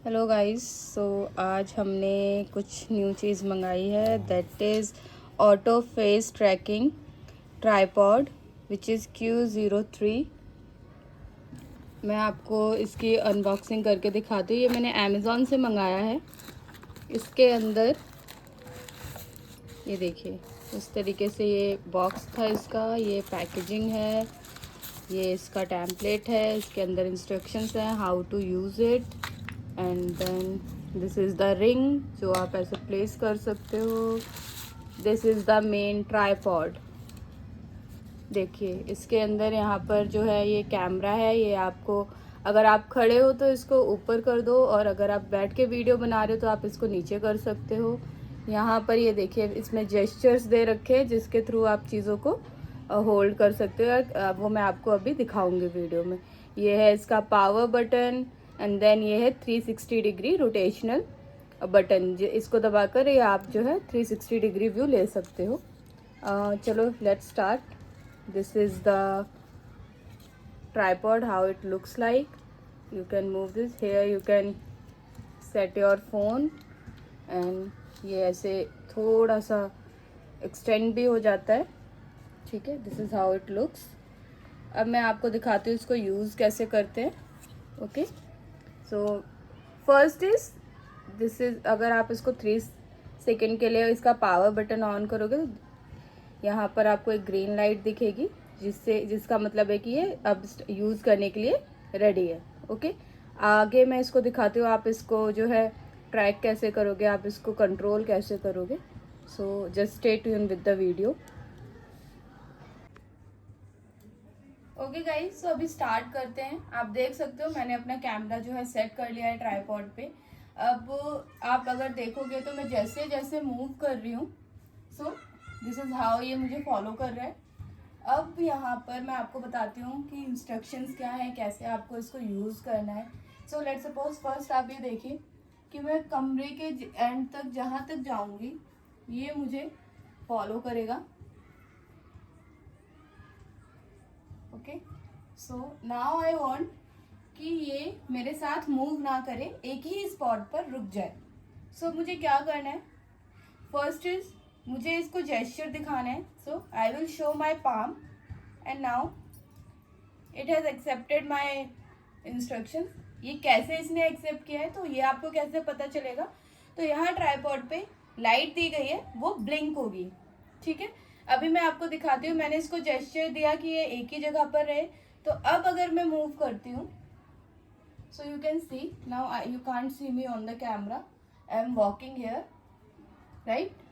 Hello guys. आज हमने कुछ न्यू चीज़ मंगाई है, that is auto face tracking tripod which is Q03। मैं आपको इसकी अनबॉक्सिंग करके दिखाती हूँ। ये मैंने अमेज़ॉन से मंगाया है। इसके अंदर ये देखिए, इस तरीके से ये बॉक्स था इसका, ये पैकेजिंग है, ये इसका टेम्पलेट है, इसके अंदर इंस्ट्रक्शंस हैं how to use it and then this is the ring जो आप ऐसे प्लेस कर सकते हो। This is the main tripod. देखिए इसके अंदर यहाँ पर जो है ये कैमरा है। ये आपको अगर आप खड़े हो तो इसको ऊपर कर दो, और अगर आप बैठ के वीडियो बना रहे हो तो आप इसको नीचे कर सकते हो। यहाँ पर ये देखिए, इसमें जेस्चर्स दे रखे हैं जिसके थ्रू आप चीज़ों को होल्ड कर सकते हो। वो मैं आपको अभी दिखाऊंगी वीडियो में। ये है इसका पावर बटन एंड देन ये है 360 डिग्री रोटेशनल बटन। इसको दबाकर ये आप जो है 360 डिग्री व्यू ले सकते हो। चलो let's start. This is the tripod, how it looks like. You can move this. Here you can set your phone and ये ऐसे थोड़ा सा एक्सटेंड भी हो जाता है। ठीक है, this is how it looks. अब मैं आपको दिखाती हूँ इसको यूज़ कैसे करते हैं। Okay, so first is this is, अगर आप इसको 3 सेकेंड के लिए इसका पावर बटन ऑन करोगे तो यहाँ पर आपको एक ग्रीन लाइट दिखेगी, जिसका मतलब है कि ये अब यूज़ करने के लिए रेडी है। ओके, आगे मैं इसको दिखाती हूँ आप इसको जो है ट्रैक कैसे करोगे, आप इसको कंट्रोल कैसे करोगे। So just stay tune with the video. Okay guys, so अभी स्टार्ट करते हैं। आप देख सकते हो मैंने अपना कैमरा जो है सेट कर लिया है ट्राईपॉड पे। अब आप अगर देखोगे तो मैं जैसे जैसे मूव कर रही हूँ, सो दिस इज़ हाउ ये मुझे फॉलो कर रहा है। अब यहाँ पर मैं आपको बताती हूँ कि इंस्ट्रक्शंस क्या है, कैसे आपको इसको यूज़ करना है। सो लेट्स सपोज फर्स्ट आप ये देखिए कि मैं कमरे के एंड तक जहाँ तक जाऊँगी ये मुझे फॉलो करेगा। Okay, so now I want कि ये मेरे साथ मूव ना करे, एक ही स्पॉट पर रुक जाए। सो मुझे क्या करना है, फर्स्ट इज मुझे इसको जेस्चर दिखाना है। So I will show my palm and now it has accepted my instruction. ये कैसे इसने एक्सेप्ट किया है तो ये आपको कैसे पता चलेगा, तो यहाँ ट्राईपॉड पे लाइट दी गई है, वो ब्लिंक होगी। ठीक है, अभी मैं आपको दिखाती हूँ। मैंने इसको जेस्चर दिया कि ये एक ही जगह पर रहे। तो अब अगर मैं मूव करती हूँ, so you can see now, you can't see me on the camera, I am walking here, right.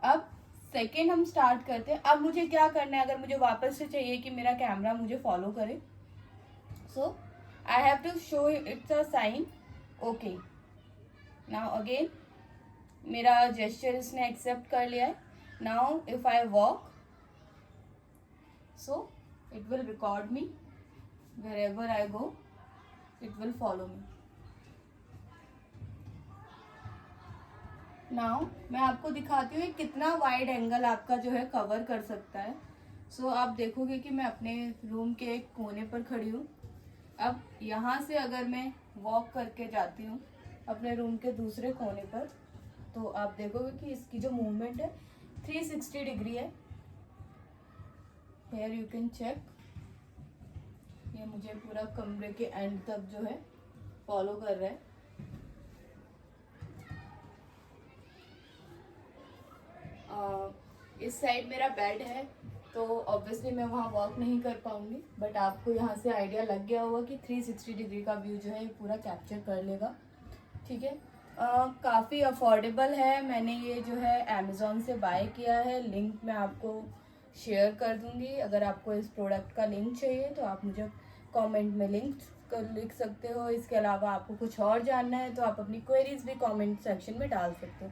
अब सेकेंड हम स्टार्ट करते हैं। अब मुझे क्या करना है, अगर मुझे वापस से चाहिए कि मेरा कैमरा मुझे फॉलो करे, so I have to show it's a sign. Okay, now again मेरा जेस्चर इसने एक्सेप्ट कर लिया है। Now if I walk, so it will record me, wherever I go it will follow me. Now मैं आपको दिखाती हूँ कितना वाइड एंगल आपका जो है कवर कर सकता है। सो आप देखोगे कि मैं अपने रूम के एक कोने पर खड़ी हूँ। अब यहाँ से अगर मैं वॉक करके जाती हूँ अपने रूम के दूसरे कोने पर, तो आप देखोगे कि इसकी जो मूवमेंट है 360 डिग्री है। हेयर यू कैन चेक, ये मुझे पूरा कमरे के एंड तक जो है फॉलो कर रहा है। इस साइड मेरा बेड है तो ऑब्वियसली मैं वहाँ वॉक नहीं कर पाऊँगी, बट आपको यहाँ से आइडिया लग गया होगा कि 360 डिग्री का व्यू जो है ये पूरा कैप्चर कर लेगा। ठीक है, काफ़ी अफोर्डेबल है। मैंने ये जो है अमेज़ॉन से बाय किया है। लिंक मैं आपको शेयर कर दूँगी। अगर आपको इस प्रोडक्ट का लिंक चाहिए तो आप मुझे कमेंट में लिख सकते हो। इसके अलावा आपको कुछ और जानना है तो आप अपनी क्वेरीज भी कमेंट सेक्शन में डाल सकते हो।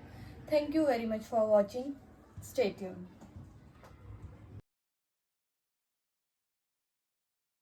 Thank you very much for watching. Stay tuned.